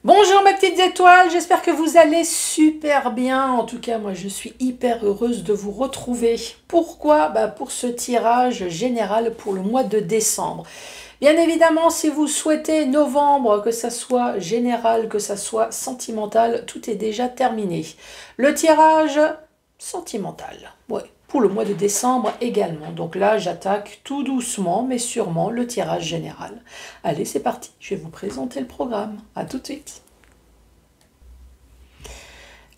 Bonjour mes petites étoiles, j'espère que vous allez super bien. En tout cas, moi je suis hyper heureuse de vous retrouver. Pourquoi? Pour ce tirage général pour le mois de décembre. Bien évidemment, si vous souhaitez novembre, que ça soit général, que ça soit sentimental, tout est déjà terminé. Le tirage sentimental, ouais, pour le mois de décembre également. Donc là, j'attaque tout doucement, mais sûrement le tirage général. Allez, c'est parti, je vais vous présenter le programme. À tout de suite.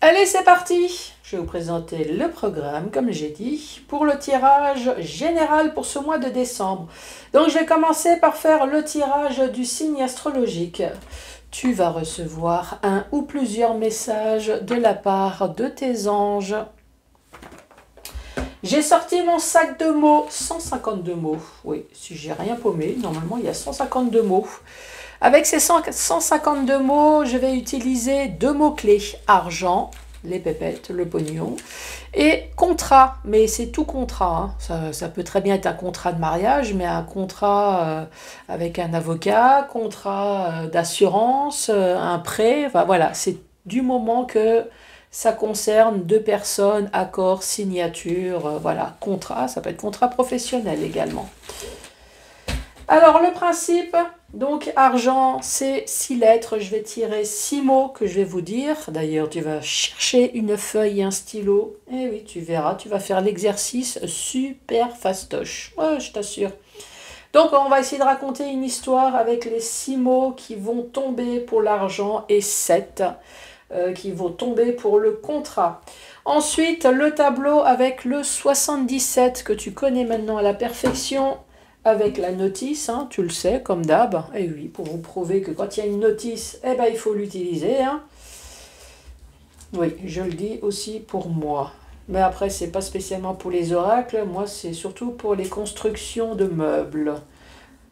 Allez, c'est parti. Je vais vous présenter le programme, comme j'ai dit, pour le tirage général pour ce mois de décembre. Donc, je vais commencer par faire le tirage du signe astrologique. Tu vas recevoir un ou plusieurs messages de la part de tes anges. J'ai sorti mon sac de mots, 152 mots. Oui, si j'ai rien paumé, normalement il y a 152 mots. Avec ces 152 mots, je vais utiliser deux mots-clés. Argent, les pépettes, le pognon, et contrat. Mais c'est tout contrat. Hein. Ça peut très bien être un contrat de mariage, mais un contrat avec un avocat, contrat d'assurance, un prêt. Enfin, voilà, c'est du moment que ça concerne deux personnes, accord, signature, voilà, contrat. Ça peut être contrat professionnel également. Alors, le principe, donc argent, c'est 6 lettres. Je vais tirer 6 mots que je vais vous dire. D'ailleurs, tu vas chercher une feuille et un stylo. Et oui, tu verras, tu vas faire l'exercice super fastoche. Ouais, je t'assure. Donc, on va essayer de raconter une histoire avec les 6 mots qui vont tomber pour l'argent et 7 qui vont tomber pour le contrat. Ensuite, le tableau avec le 77 que tu connais maintenant à la perfection. Avec la notice, hein, tu le sais, comme d'hab. Et oui, pour vous prouver que quand il y a une notice, eh ben, il faut l'utiliser. Hein. Oui, je le dis aussi pour moi. Mais après, c'est pas spécialement pour les oracles. Moi, c'est surtout pour les constructions de meubles.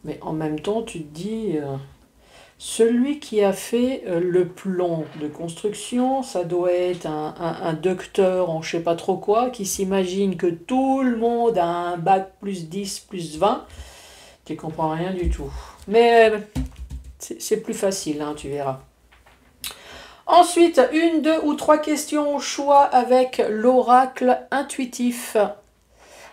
Mais en même temps, tu te dis... celui qui a fait le plan de construction, ça doit être un docteur en je sais pas trop quoi, qui s'imagine que tout le monde a un bac plus 10, plus 20. Tu comprends rien du tout. Mais c'est plus facile, hein, tu verras. Ensuite, une, deux ou trois questions au choix avec l'oracle intuitif.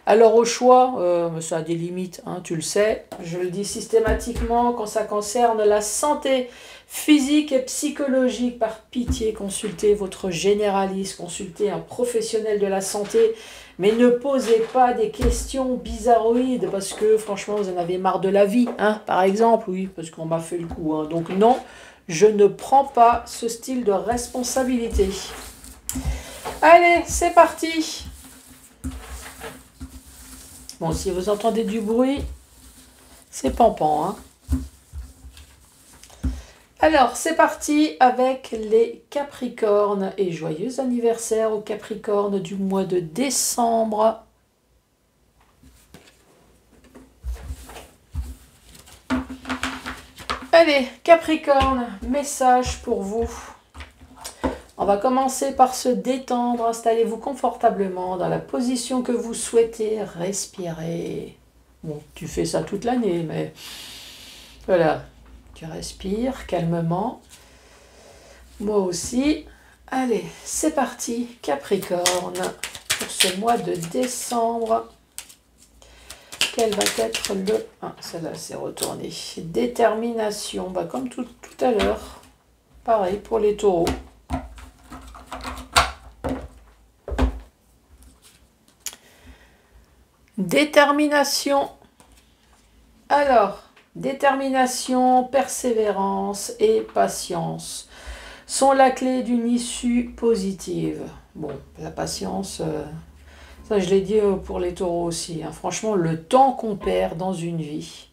Alors au choix, ça a des limites, hein, tu le sais. Je le dis systématiquement quand ça concerne la santé physique et psychologique. Par pitié, consultez votre généraliste, consultez un professionnel de la santé. Mais ne posez pas des questions bizarroïdes parce que franchement, vous en avez marre de la vie, hein, par exemple. Oui, parce qu'on m'a fait le coup. Hein. Donc non, je ne prends pas ce style de responsabilité. Allez, c'est parti. Bon, si vous entendez du bruit, c'est Pampan. Hein. Alors, c'est parti avec les Capricornes. Et joyeux anniversaire aux Capricornes du mois de décembre. Allez, Capricorne, message pour vous. On va commencer par se détendre. Installez-vous confortablement dans la position que vous souhaitez. Respirez. Bon, tu fais ça toute l'année, mais voilà. Tu respires calmement. Moi aussi. Allez, c'est parti, Capricorne, pour ce mois de décembre. Quel va être le... Ah, celle-là, c'est retourné. Détermination, comme tout à l'heure. Pareil pour les taureaux. Détermination. Alors, détermination, persévérance et patience sont la clé d'une issue positive. Bon, la patience, ça je l'ai dit pour les taureaux aussi. Hein. Franchement, le temps qu'on perd dans une vie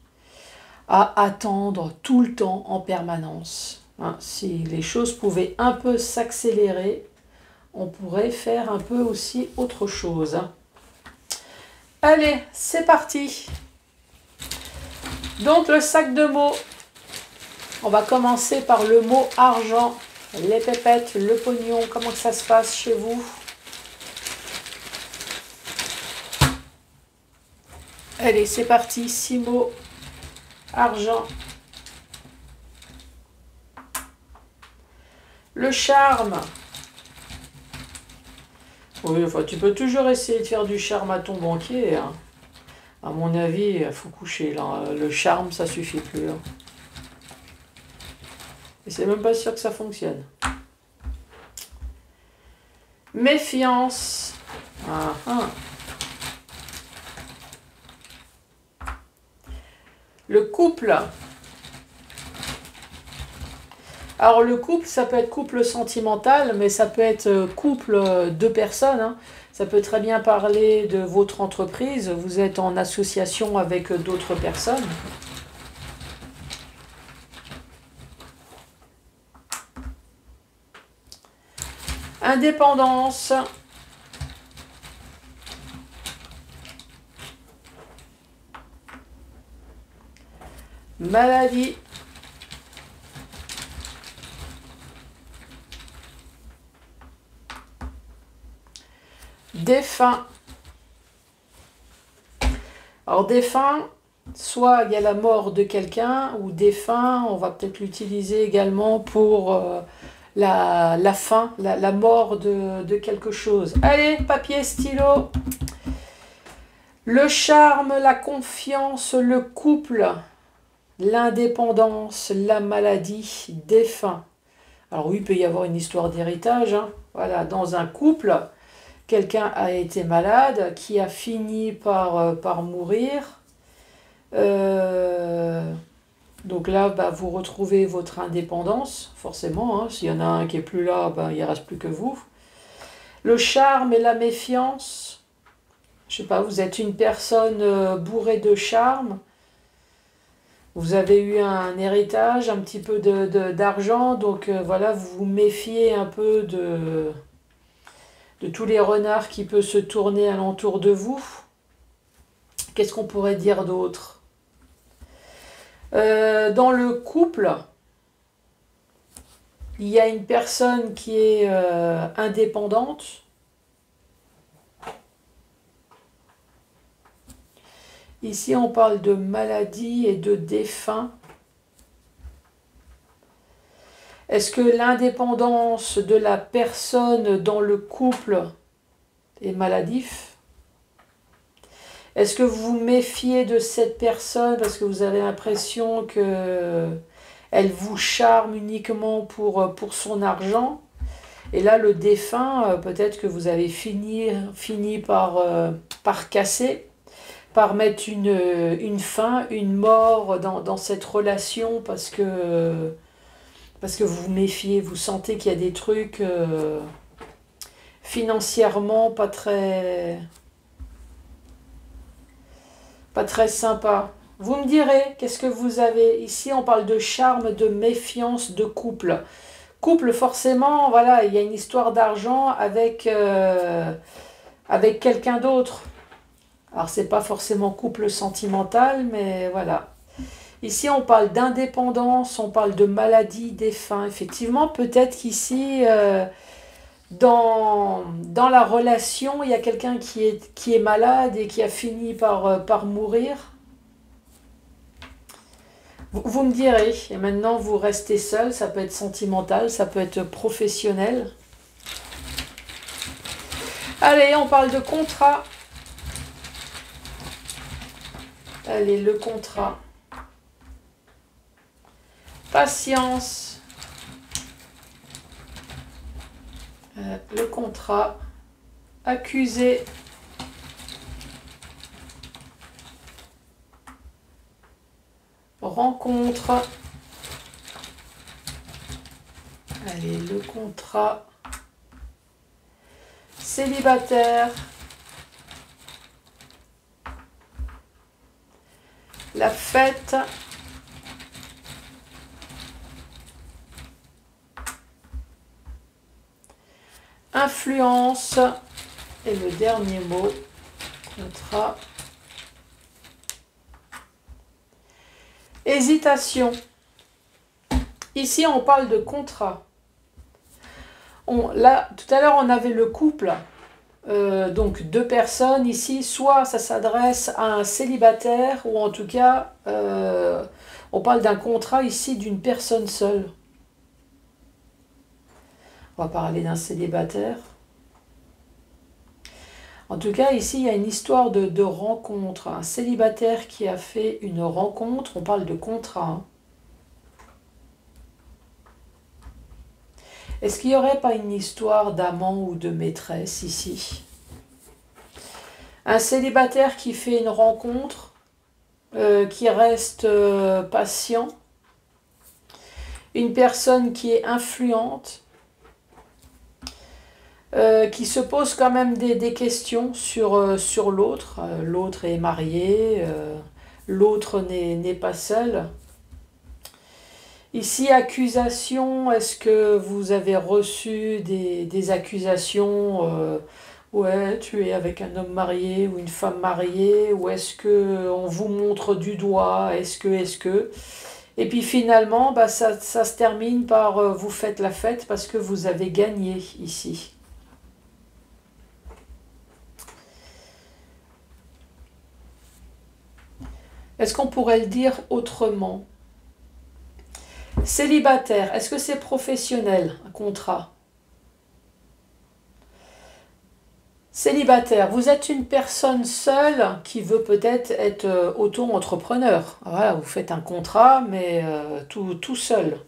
à attendre tout le temps en permanence. Hein. Si les choses pouvaient un peu s'accélérer, on pourrait faire un peu aussi autre chose. Hein. Allez, c'est parti. Donc le sac de mots, on va commencer par le mot argent, les pépettes, le pognon, comment ça se passe chez vous? Allez, c'est parti, 6 mots, argent. Le charme. Oui, enfin, tu peux toujours essayer de faire du charme à ton banquier, hein. À mon avis, il faut coucher, là. Le charme, ça suffit plus, hein. Et c'est même pas sûr que ça fonctionne. Méfiance. Ah, ah. Le couple. Alors le couple, ça peut être couple sentimental, mais ça peut être couple de personnes, hein. Ça peut très bien parler de votre entreprise. Vous êtes en association avec d'autres personnes. Indépendance. Maladie. Défunt. Alors défunt, soit il y a la mort de quelqu'un, ou défunt, on va peut-être l'utiliser également pour la fin, la mort de quelque chose. Allez, papier, stylo. Le charme, la confiance, le couple, l'indépendance, la maladie, défunt. Alors oui, il peut y avoir une histoire d'héritage, hein. Voilà, dans un couple, quelqu'un a été malade, qui a fini par mourir. Donc là, bah, vous retrouvez votre indépendance, forcément, hein. S'il y en a un qui est plus là, bah, il ne reste plus que vous. Le charme et la méfiance. Je sais pas, vous êtes une personne bourrée de charme. Vous avez eu un héritage, un petit peu d'argent, donc voilà, vous vous méfiez un peu de tous les renards qui peuvent se tourner alentour de vous. Qu'est-ce qu'on pourrait dire d'autre? Dans le couple, il y a une personne qui est indépendante. Ici, on parle de maladie et de défunt. Est-ce que l'indépendance de la personne dans le couple est maladif? Est-ce que vous vous méfiez de cette personne parce que vous avez l'impression qu'elle vous charme uniquement pour son argent? Et là, le défunt, peut-être que vous avez fini par casser, par mettre une fin, une mort dans cette relation parce que vous vous méfiez, vous sentez qu'il y a des trucs financièrement pas très sympas. Vous me direz, qu'est-ce que vous avez? Ici, on parle de charme, de méfiance, de couple. Couple, forcément, voilà, il y a une histoire d'argent avec quelqu'un d'autre. Alors, c'est pas forcément couple sentimental, mais voilà. Ici, on parle d'indépendance, on parle de maladie, défunt. Effectivement, peut-être qu'ici, dans la relation, il y a quelqu'un qui est malade et qui a fini par mourir. Vous me direz, et maintenant vous restez seul, ça peut être sentimental, ça peut être professionnel. Allez, on parle de contrat. Allez, le contrat. Patience. Le contrat. Accusé. Rencontre. Allez, le contrat. Célibataire. La fête. Influence. Et le dernier mot. Contrat. Hésitation. Ici, on parle de contrat. Là, tout à l'heure, on avait le couple. Donc, deux personnes. Ici, soit ça s'adresse à un célibataire, ou en tout cas, on parle d'un contrat ici d'une personne seule. On va parler d'un célibataire. En tout cas, ici, il y a une histoire de rencontre. Un célibataire qui a fait une rencontre, on parle de contrat. Hein. Est-ce qu'il n'y aurait pas une histoire d'amant ou de maîtresse ici? Un célibataire qui fait une rencontre, qui reste patient. Une personne qui est influente, qui se pose quand même des questions sur l'autre. L'autre est marié, l'autre n'est pas seul. Ici, accusation, est-ce que vous avez reçu des accusations ouais, tu es avec un homme marié ou une femme mariée, ou est-ce qu'on vous montre du doigt, est-ce que... Et puis finalement, bah, ça se termine par vous faites la fête parce que vous avez gagné ici. Est-ce qu'on pourrait le dire autrement? Célibataire, est-ce que c'est professionnel, un contrat? Célibataire, vous êtes une personne seule qui veut peut-être être auto-entrepreneur. Voilà, vous faites un contrat, mais tout seul.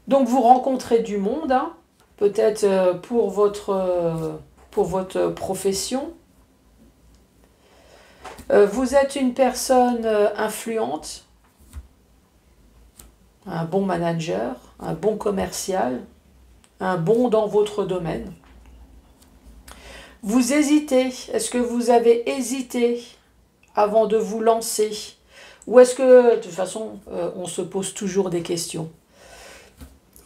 Donc vous rencontrez du monde, hein, peut-être pour votre profession. Vous êtes une personne influente, un bon manager, un bon commercial, un bon dans votre domaine. Vous hésitez. Est-ce que vous avez hésité avant de vous lancer? Ou est-ce que, de toute façon, on se pose toujours des questions?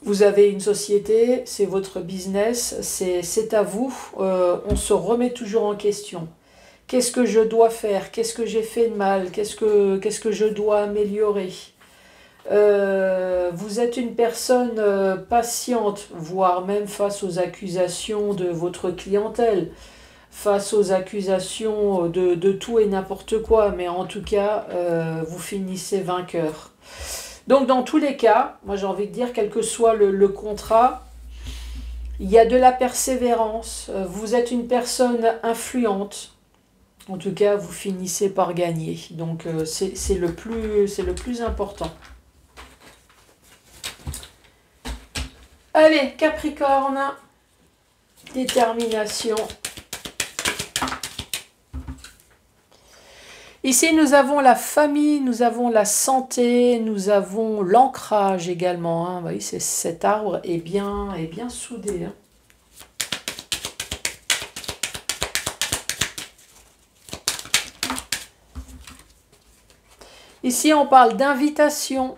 Vous avez une société, c'est votre business, c'est à vous. On se remet toujours en question. Qu'est-ce que je dois faire? Qu'est-ce que j'ai fait de mal? Qu'est-ce que je dois améliorer? Vous êtes une personne patiente, voire même face aux accusations de votre clientèle, face aux accusations de tout et n'importe quoi, mais en tout cas, vous finissez vainqueur. Donc dans tous les cas, moi j'ai envie de dire, quel que soit le contrat, il y a de la persévérance, vous êtes une personne influente, en tout cas vous finissez par gagner, donc c'est le plus important. Allez, Capricorne, détermination. Ici, nous avons la famille, nous avons la santé, nous avons l'ancrage également. Hein. Vous voyez, cet arbre est bien soudé. Hein. Ici, on parle d'invitation.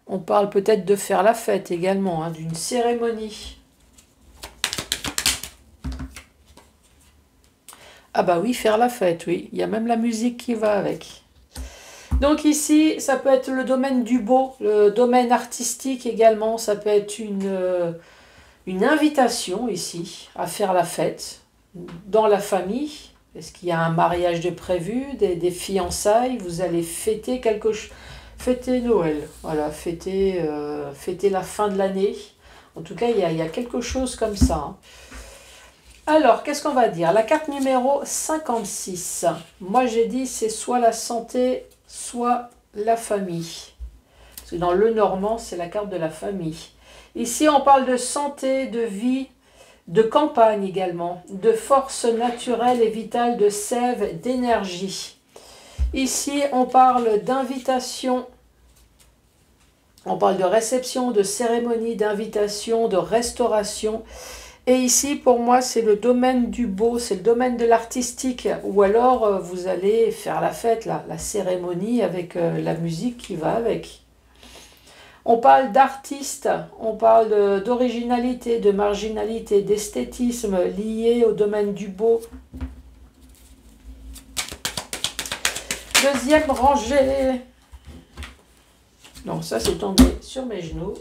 On parle peut-être de faire la fête également, hein, d'une cérémonie. Ah bah oui, faire la fête, oui. Il y a même la musique qui va avec. Donc ici, ça peut être le domaine du beau, le domaine artistique également. Ça peut être une invitation ici à faire la fête dans la famille. Est-ce qu'il y a un mariage de prévu, des fiançailles? Vous allez fêter quelque chose. Fêter Noël, voilà, fêter la fin de l'année. En tout cas, il y a quelque chose comme ça. Hein. Alors, qu'est-ce qu'on va dire? La carte numéro 56. Moi, j'ai dit, c'est soit la santé, soit la famille. Parce que dans le normand, c'est la carte de la famille. Ici, on parle de santé, de vie, de campagne également, de force naturelle et vitale, de sève, d'énergie. Ici, on parle d'invitation, on parle de réception, de cérémonie, d'invitation, de restauration. Et ici, pour moi, c'est le domaine du beau, c'est le domaine de l'artistique. Ou alors, vous allez faire la fête, la cérémonie avec la musique qui va avec. On parle d'artiste, on parle d'originalité, de marginalité, d'esthétisme lié au domaine du beau. Deuxième rangée. Non, ça c'est tombé sur mes genoux.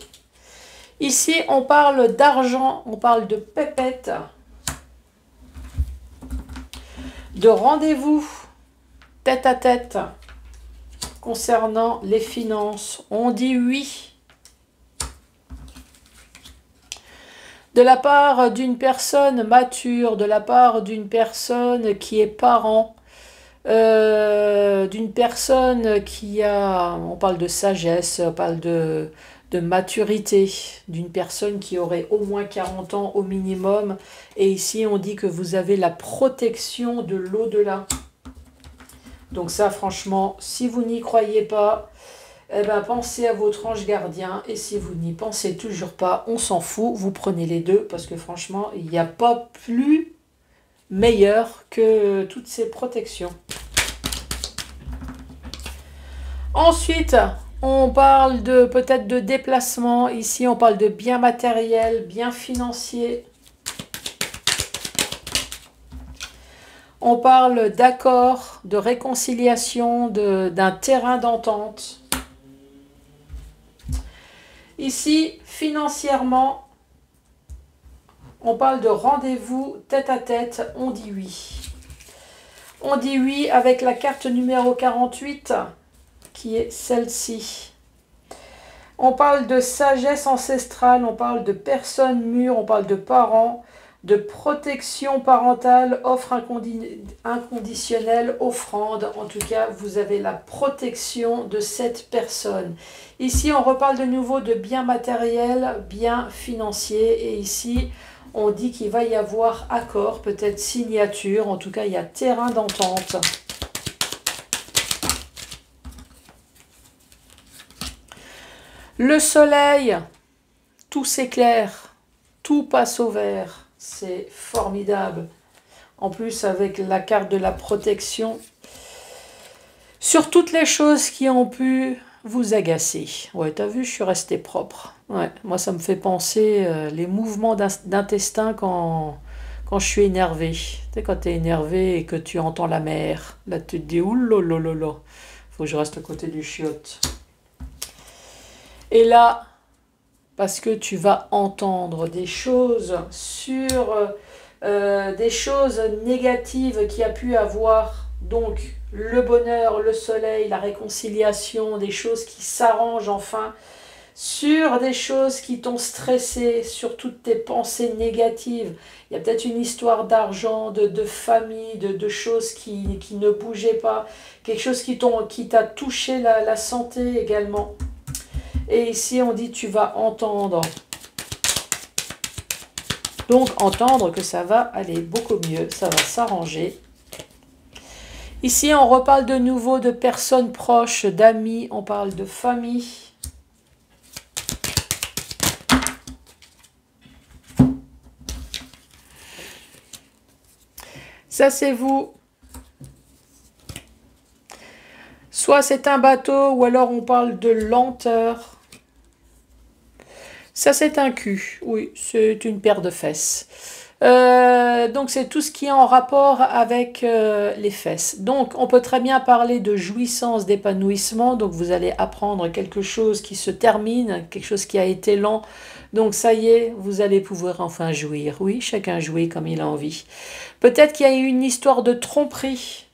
Ici, on parle d'argent, on parle de pépette, de rendez-vous tête à tête concernant les finances. On dit oui. De la part d'une personne mature, de la part d'une personne qui est parent, d'une personne qui a, on parle de sagesse, on parle de maturité, d'une personne qui aurait au moins 40 ans au minimum. Et ici, on dit que vous avez la protection de l'au-delà. Donc ça, franchement, si vous n'y croyez pas, eh ben, pensez à votre ange gardien. Et si vous n'y pensez toujours pas, on s'en fout, vous prenez les deux. Parce que franchement, il n'y a pas plus meilleur que toutes ces protections. Ensuite, on parle de peut-être de déplacement. Ici, on parle de biens matériels, biens financiers. On parle d'accord, de réconciliation, d'un terrain d'entente. Ici, financièrement, on parle de rendez-vous tête à tête, on dit oui. On dit oui avec la carte numéro 48, qui est celle-ci. On parle de sagesse ancestrale, on parle de personnes mûres, on parle de parents, de protection parentale, offre inconditionnelle, offrande. En tout cas, vous avez la protection de cette personne. Ici, on reparle de nouveau de biens matériels, biens financiers. Et ici, on dit qu'il va y avoir accord, peut-être signature. En tout cas, il y a terrain d'entente. Le soleil, tout s'éclaire, tout passe au vert. C'est formidable. En plus, avec la carte de la protection, sur toutes les choses qui ont pu vous agacer. Ouais, t'as vu, je suis restée propre. Ouais, moi, ça me fait penser les mouvements d'intestin quand je suis énervée. Tu sais, quand tu es énervé et que tu entends la mer, là, tu te dis, oulolololo, faut que je reste à côté du chiotte. Et là, parce que tu vas entendre des choses sur des choses négatives qu'il y a pu avoir. Donc, le bonheur, le soleil, la réconciliation, des choses qui s'arrangent enfin, sur des choses qui t'ont stressé, sur toutes tes pensées négatives. Il y a peut-être une histoire d'argent, de famille, de choses qui ne bougeaient pas, quelque chose qui t'a touché la santé également. Et ici, on dit tu vas entendre. Donc, entendre que ça va aller beaucoup mieux, ça va s'arranger. Ici, on reparle de nouveau de personnes proches, d'amis, on parle de famille. Ça, c'est vous. Soit c'est un bateau, ou alors on parle de lenteur. Ça, c'est un cul. Oui, c'est une paire de fesses. Donc, c'est tout ce qui est en rapport avec les fesses. Donc, on peut très bien parler de jouissance, d'épanouissement. Donc, vous allez apprendre quelque chose qui se termine, quelque chose qui a été lent. Donc, ça y est, vous allez pouvoir enfin jouir. Oui, chacun jouit comme il a envie. Peut-être qu'il y a eu une histoire de tromperie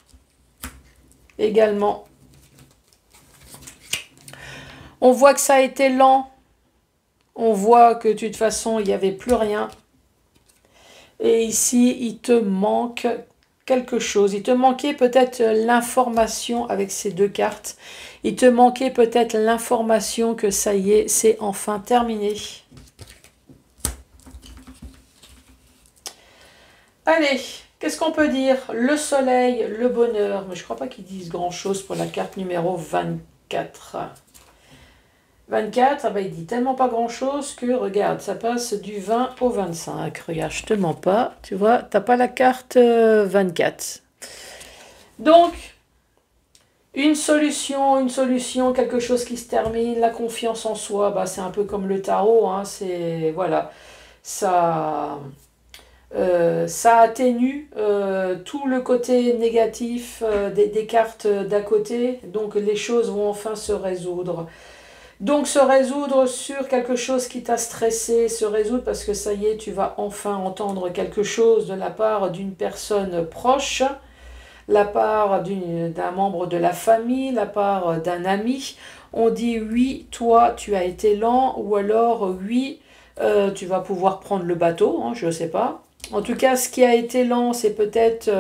également. On voit que ça a été lent. On voit que de toute façon, il n'y avait plus rien. Et ici, il te manque quelque chose. Il te manquait peut-être l'information avec ces deux cartes. Il te manquait peut-être l'information que ça y est, c'est enfin terminé. Allez, qu'est-ce qu'on peut dire? Le soleil, le bonheur. Mais je ne crois pas qu'ils disent grand-chose pour la carte numéro 24. 24, ah bah il dit tellement pas grand-chose que, regarde, ça passe du 20 au 25. Regarde, je te mens pas, tu vois, t'as pas la carte 24. Donc, une solution, quelque chose qui se termine, la confiance en soi, bah c'est un peu comme le tarot, hein, c'est, voilà, ça atténue tout le côté négatif des cartes d'à côté, donc les choses vont enfin se résoudre. Donc se résoudre sur quelque chose qui t'a stressé, se résoudre parce que ça y est, tu vas enfin entendre quelque chose de la part d'une personne proche, la part d'un membre de la famille, la part d'un ami. On dit oui, toi tu as été lent, ou alors oui, Tu vas pouvoir prendre le bateau, hein, je ne sais pas. En tout cas, ce qui a été lent, c'est peut-être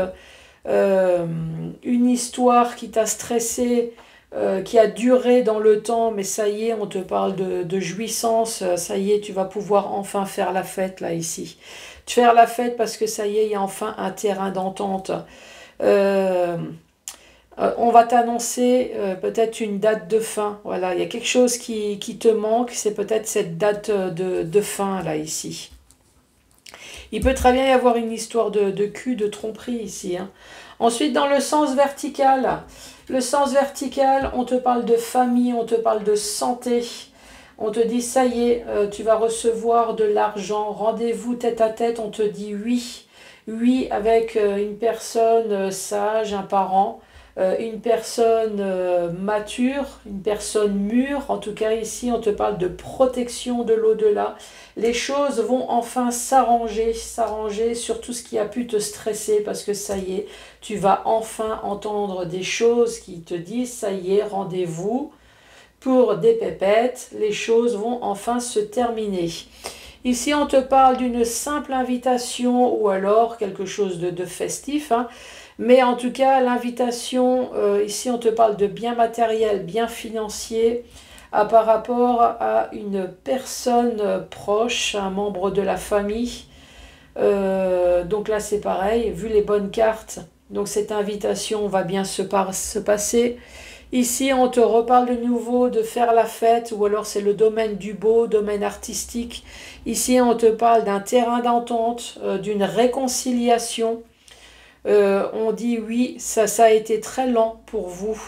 une histoire qui t'a stressé, qui a duré dans le temps, mais ça y est, on te parle de jouissance, ça y est, tu vas pouvoir enfin faire la fête là, ici. Faire la fête parce que ça y est, il y a enfin un terrain d'entente. On va t'annoncer peut-être une date de fin. Voilà, il y a quelque chose qui te manque, c'est peut-être cette date de fin là, ici. Il peut très bien y avoir une histoire de cul, de tromperie ici, hein. Ensuite, dans le sens vertical, on te parle de famille, on te parle de santé. On te dit, ça y est, tu vas recevoir de l'argent. Rendez-vous tête à tête, on te dit oui. Oui, avec une personne sage, un parent, une personne mature, une personne mûre. En tout cas, ici, on te parle de protection de l'au-delà. Les choses vont enfin s'arranger sur tout ce qui a pu te stresser parce que ça y est, tu vas enfin entendre des choses qui te disent, ça y est, rendez-vous pour des pépettes, les choses vont enfin se terminer. Ici, on te parle d'une simple invitation ou alors quelque chose de festif, hein. Mais en tout cas, l'invitation, ici, on te parle de bien matériel, bien financier, par rapport à une personne proche, un membre de la famille. Donc là, c'est pareil, vu les bonnes cartes, donc cette invitation va bien se passer. Ici, on te reparle de nouveau de faire la fête, ou alors c'est le domaine du beau, domaine artistique. Ici, on te parle d'un terrain d'entente, d'une réconciliation. On dit oui, ça a été très lent pour vous.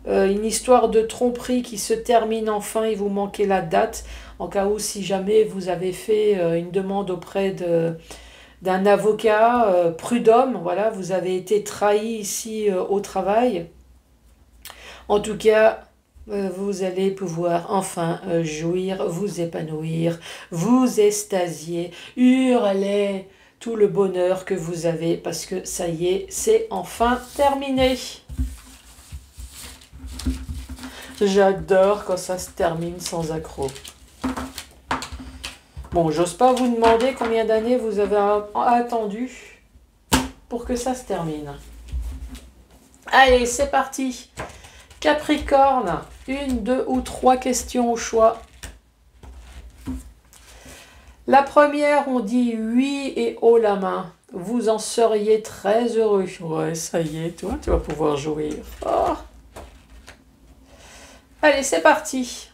Une histoire de tromperie qui se termine enfin, il vous manquait la date. En cas où, si jamais vous avez fait une demande auprès d'un avocat, prud'homme, voilà, vous avez été trahi ici au travail. En tout cas, vous allez pouvoir enfin jouir, vous épanouir, vous extasier, hurler tout le bonheur que vous avez parce que ça y est, c'est enfin terminé. J'adore quand ça se termine sans accroc. Bon, j'ose pas vous demander combien d'années vous avez attendu pour que ça se termine. Allez, c'est parti. Capricorne, 1, 2 ou 3 questions au choix. La première, on dit oui et haut la main. Vous en seriez très heureux. Ouais, ça y est, toi, tu vas pouvoir jouir. Oh. Allez, c'est parti.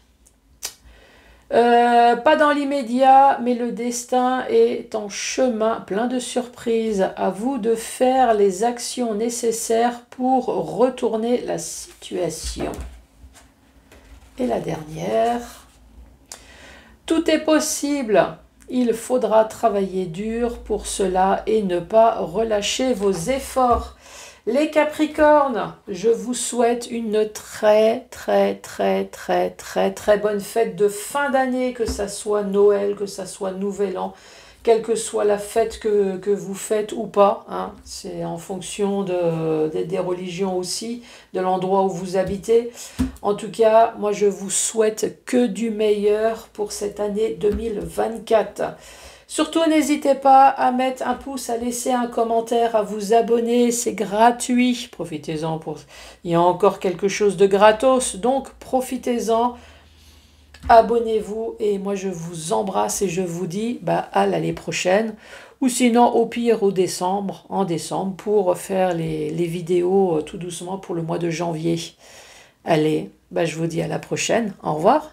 Pas dans l'immédiat, mais le destin est en chemin, plein de surprises. À vous de faire les actions nécessaires pour retourner la situation. Et la dernière. Tout est possible. Il faudra travailler dur pour cela et ne pas relâcher vos efforts. Les Capricornes, je vous souhaite une très bonne fête de fin d'année, que ça soit Noël, que ça soit Nouvel An, quelle que soit la fête que vous faites ou pas, hein. C'est en fonction des religions aussi, de l'endroit où vous habitez. En tout cas, moi je vous souhaite que du meilleur pour cette année 2024. Surtout, n'hésitez pas à mettre un pouce, à laisser un commentaire, à vous abonner, c'est gratuit. Profitez-en, il y a encore quelque chose de gratos, donc profitez-en, abonnez-vous et moi je vous embrasse et je vous dis à l'année prochaine. Ou sinon, au pire, en décembre, pour faire les vidéos tout doucement pour le mois de janvier. Allez, je vous dis à la prochaine, au revoir.